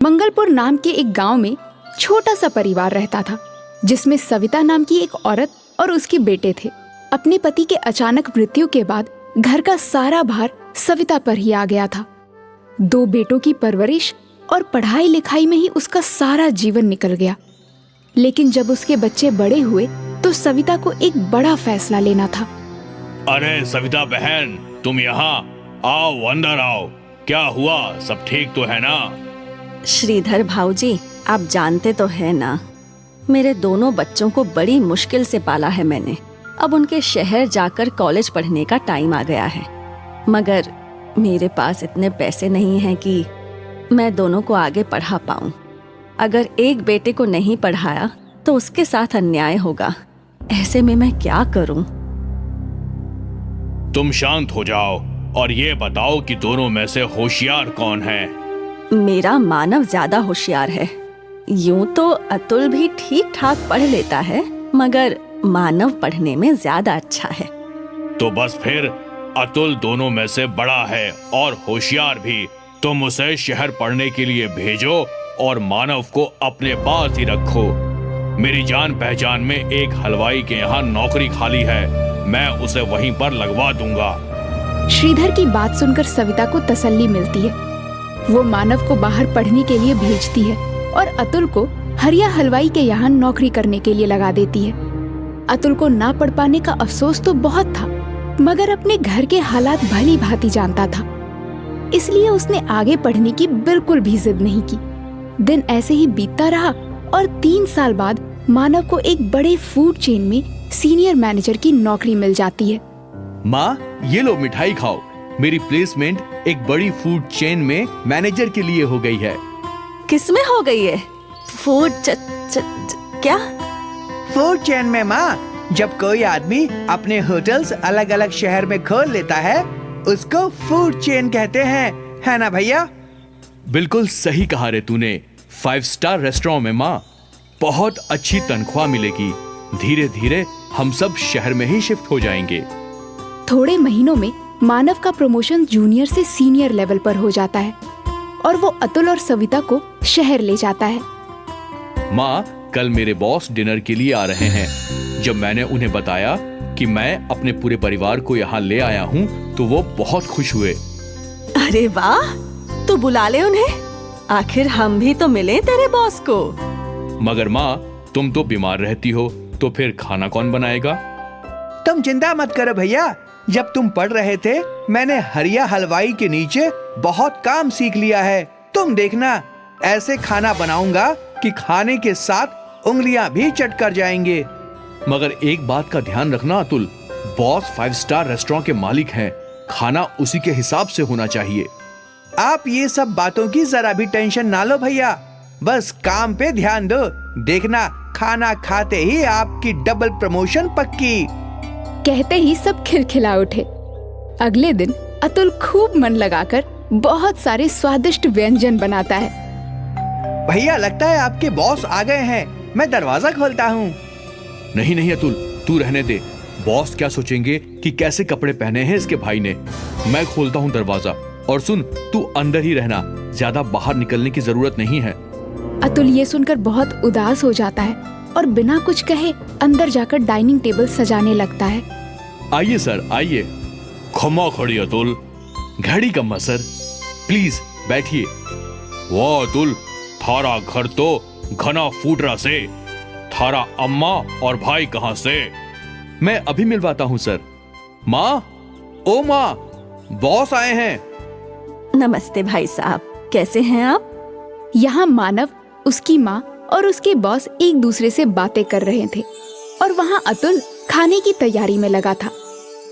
मंगलपुर नाम के एक गांव में छोटा सा परिवार रहता था, जिसमें सविता नाम की एक औरत और उसके बेटे थे। अपने पति के अचानक मृत्यु के बाद घर का सारा भार सविता पर ही आ गया था। 2 बेटों की परवरिश और पढ़ाई लिखाई में ही उसका सारा जीवन निकल गया। लेकिन जब उसके बच्चे बड़े हुए तो सविता को एक बड़ा फैसला लेना था। अरे सविता बहन, तुम यहाँ आओ, अंदर आओ। क्या हुआ, सब ठीक तो है ना? श्रीधर भाऊजी, आप जानते तो है ना, मेरे दोनों बच्चों को बड़ी मुश्किल से पाला है मैंने। अब उनके शहर जाकर कॉलेज पढ़ने का टाइम आ गया है, मगर मेरे पास इतने पैसे नहीं हैं कि मैं दोनों को आगे पढ़ा पाऊं। अगर एक बेटे को नहीं पढ़ाया तो उसके साथ अन्याय होगा। ऐसे में मैं क्या करूं? तुम शांत हो जाओ और ये बताओ कि दोनों में से होशियार कौन है? मेरा मानव ज्यादा होशियार है। यूं तो अतुल भी ठीक ठाक पढ़ लेता है, मगर मानव पढ़ने में ज्यादा अच्छा है। तो बस फिर अतुल दोनों में से बड़ा है और होशियार भी। तुम उसे शहर पढ़ने के लिए भेजो और मानव को अपने पास ही रखो। मेरी जान पहचान में एक हलवाई के यहाँ नौकरी खाली है, मैं उसे वहीं पर लगवा दूंगा। श्रीधर की बात सुनकर सविता को तसल्ली मिलती है। वो मानव को बाहर पढ़ने के लिए भेजती है और अतुल को हरिया हलवाई के यहाँ नौकरी करने के लिए लगा देती है। अतुल को ना पढ़ पाने का अफसोस तो बहुत था, मगर अपने घर के हालात भली भांति जानता था, इसलिए उसने आगे पढ़ने की बिल्कुल भी जिद नहीं की। दिन ऐसे ही बीतता रहा और 3 साल बाद मानव को एक बड़े फूड चेन में सीनियर मैनेजर की नौकरी मिल जाती है। माँ, ये लो मिठाई खाओ। मेरी प्लेसमेंट एक बड़ी फूड चेन में मैनेजर के लिए हो गई है। किसमें हो गई है? फूड क्या? फूड चेन में माँ। जब कोई आदमी अपने होटल्स अलग अलग शहर में खोल लेता है, उसको फूड चेन कहते हैं, है ना भैया? बिल्कुल सही कहा रे तूने। 5 स्टार रेस्टोरेंट में माँ, बहुत अच्छी तनख्वाह मिलेगी। धीरे धीरे हम सब शहर में ही शिफ्ट हो जाएंगे। थोड़े महीनों में मानव का प्रमोशन जूनियर से सीनियर लेवल पर हो जाता है और वो अतुल और सविता को शहर ले जाता है। माँ, कल मेरे बॉस डिनर के लिए आ रहे हैं। जब मैंने उन्हें बताया कि मैं अपने पूरे परिवार को यहाँ ले आया हूँ तो वो बहुत खुश हुए। अरे वाह, तू बुला ले उन्हें। आखिर हम भी तो मिले तेरे बॉस को। मगर माँ, तुम तो बीमार रहती हो, तो फिर खाना कौन बनाएगा? तुम चिंता मत करो भैया। जब तुम पढ़ रहे थे, मैंने हरिया हलवाई के नीचे बहुत काम सीख लिया है। तुम देखना, ऐसे खाना बनाऊंगा कि खाने के साथ उंगलियां भी चट कर जाएंगे। मगर एक बात का ध्यान रखना अतुल, बॉस 5 स्टार रेस्टोरेंट के मालिक हैं। खाना उसी के हिसाब से होना चाहिए। आप ये सब बातों की जरा भी टेंशन ना लो भैया, बस काम पे ध्यान दो। देखना, खाना खाते ही आपकी डबल प्रमोशन पक्की। कहते ही सब खिलखिला उठे। अगले दिन अतुल खूब मन लगाकर बहुत सारे स्वादिष्ट व्यंजन बनाता है। भैया, लगता है आपके बॉस आ गए हैं। मैं दरवाजा खोलता हूँ। नहीं नहीं अतुल, तू रहने दे। बॉस क्या सोचेंगे कि कैसे कपड़े पहने हैं इसके भाई ने। मैं खोलता हूँ दरवाजा। और सुन, तू अंदर ही रहना, ज्यादा बाहर निकलने की जरूरत नहीं है। अतुल ये सुनकर बहुत उदास हो जाता है और बिना कुछ कहे अंदर जाकर डाइनिंग टेबल सजाने लगता है। आइए सर, आइए। खमा खड़ी अतुल। घड़ी कम्मा सर, प्लीज बैठिए। वाह अतुल, थारा घर तो घना फूटरा से। थारा अम्मा और भाई कहाँ से? मैं अभी मिलवाता हूँ सर। माँ, ओ माँ, बॉस आए हैं। नमस्ते भाई साहब, कैसे हैं आप? यहाँ मानव, उसकी माँ और उसके बॉस एक दूसरे से बातें कर रहे थे और वहाँ अतुल खाने की तैयारी में लगा था।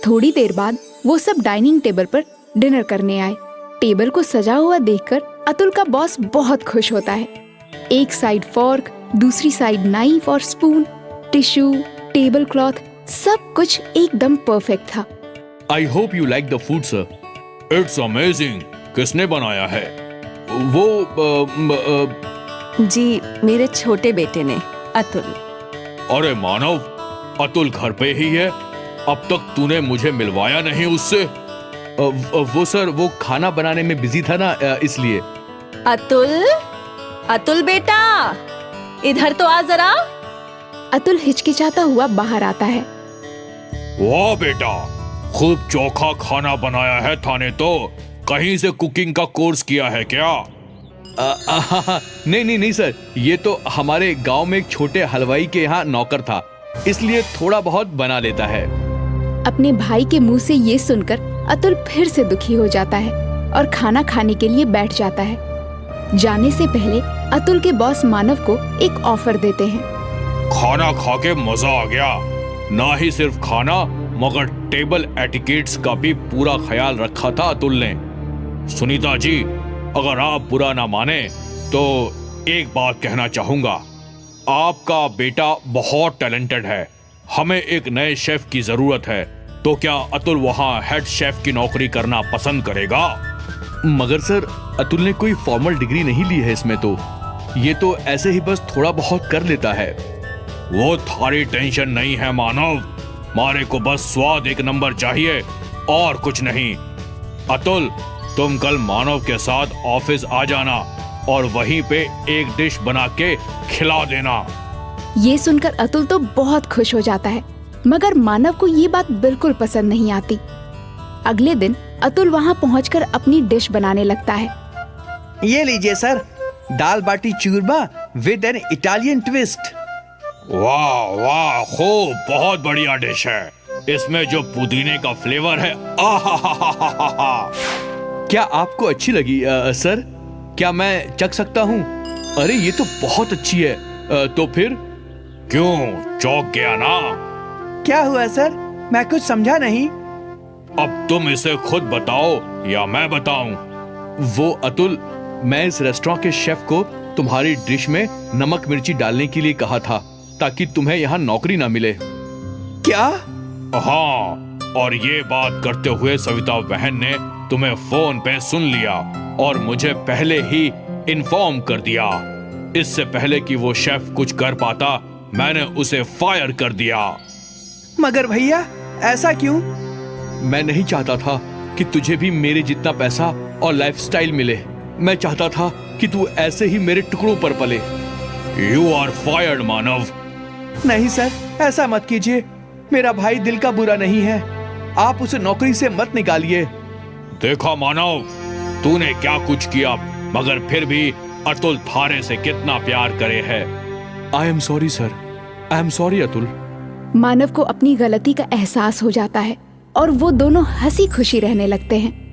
थोड़ी देर बाद वो सब डाइनिंग टेबल पर डिनर करने आए। टेबल को सजा हुआ देखकर अतुल का बॉस बहुत खुश होता है। एक साइड फॉर्क, दूसरी साइड नाइफ और स्पून, टिश्यू, टेबल क्लॉथ, सब कुछ एकदम परफेक्ट था। I hope you like the food sir. It's amazing. किसने बनाया है? जी, मेरे छोटे बेटे ने, अतुल। अरे मानव, अतुल घर पे ही है। अब तक तूने मुझे मिलवाया नहीं उससे। वो सर, वो खाना बनाने में बिजी था ना, इसलिए। अतुल, अतुल बेटा, इधर तो आ जरा। अतुल हिचकिचाता हुआ बाहर आता है। वाह बेटा, खूब चोखा खाना बनाया है थाने तो। कहीं से कुकिंग का कोर्स किया है क्या? नहीं सर, ये तो हमारे गांव में एक छोटे हलवाई के यहाँ नौकर था, इसलिए थोड़ा बहुत बना लेता है। अपने भाई के मुंह से ये सुनकर अतुल फिर से दुखी हो जाता है और खाना खाने के लिए बैठ जाता है। जाने से पहले अतुल के बॉस मानव को एक ऑफर देते हैं। खाना खा के मजा आ गया। ना ही सिर्फ खाना मगर टेबल एटिकेट्स का भी पूरा ख्याल रखा था अतुल ने। सुनीता जी, अगर आप बुरा ना माने तो एक बात कहना चाहूंगा। आपका बेटा बहुत टैलेंटेड है, हमें एक नए शेफ की जरूरत है, तो क्या अतुल वहाँ हेड शेफ की नौकरी करना पसंद करेगा? मगर सर, अतुल ने कोई फॉर्मल डिग्री नहीं ली है इसमें तो। ये तो ऐसे ही बस थोड़ा बहुत कर लेता है। वो थारी टेंशन नहीं है मानव, मारे को बस स्वाद एक नंबर चाहिए और कुछ नहीं। अतुल, तुम कल मानव के साथ ऑफिस आ जाना और वहीं पे एक डिश बना के खिला देना। ये सुनकर अतुल तो बहुत खुश हो जाता है, मगर मानव को ये बात बिल्कुल पसंद नहीं आती। अगले दिन अतुल वहाँ पहुंचकर अपनी डिश बनाने लगता है। ये लीजिए sir, dal baati churma with an Italian twist. वाह वाह, खूब, बहुत बढ़िया डिश है। इसमें जो पुदीने का फ्लेवर है, आहा। क्या आपको अच्छी लगी सर? क्या मैं चख सकता हूँ? अरे ये तो बहुत अच्छी है। तो फिर? क्यों, चौंक गया ना? क्या हुआ सर, मैं कुछ समझा नहीं। अब तुम इसे खुद बताओ या मैं बताऊं? वो अतुल, मैं इस रेस्टोरेंट के शेफ को तुम्हारी डिश में नमक मिर्ची डालने के लिए कहा था ताकि तुम्हें यहाँ नौकरी ना मिले। क्या? हाँ, और ये बात करते हुए सविता बहन ने तुम्हें फोन पे सुन लिया और मुझे पहले ही इन्फॉर्म कर दिया। इससे पहले कि वो शेफ कुछ कर पाता, मैंने उसे फायर कर दिया। मगर भैया, ऐसा क्यों? मैं नहीं चाहता था कि तुझे भी मेरे जितना पैसा और लाइफस्टाइल मिले। मैं चाहता था कि तू ऐसे ही मेरे टुकड़ों पर पले। यू आर फायर्ड मानव। नहीं सर, ऐसा मत कीजिए। मेरा भाई दिल का बुरा नहीं है, आप उसे नौकरी से मत निकालिए। देखा मानव, तूने क्या कुछ किया, मगर फिर भी अतुल थारे से कितना प्यार करे है। I am sorry sir, I am sorry Atul. Manav को अपनी गलती का एहसास हो जाता है और वो दोनों हंसी खुशी रहने लगते हैं।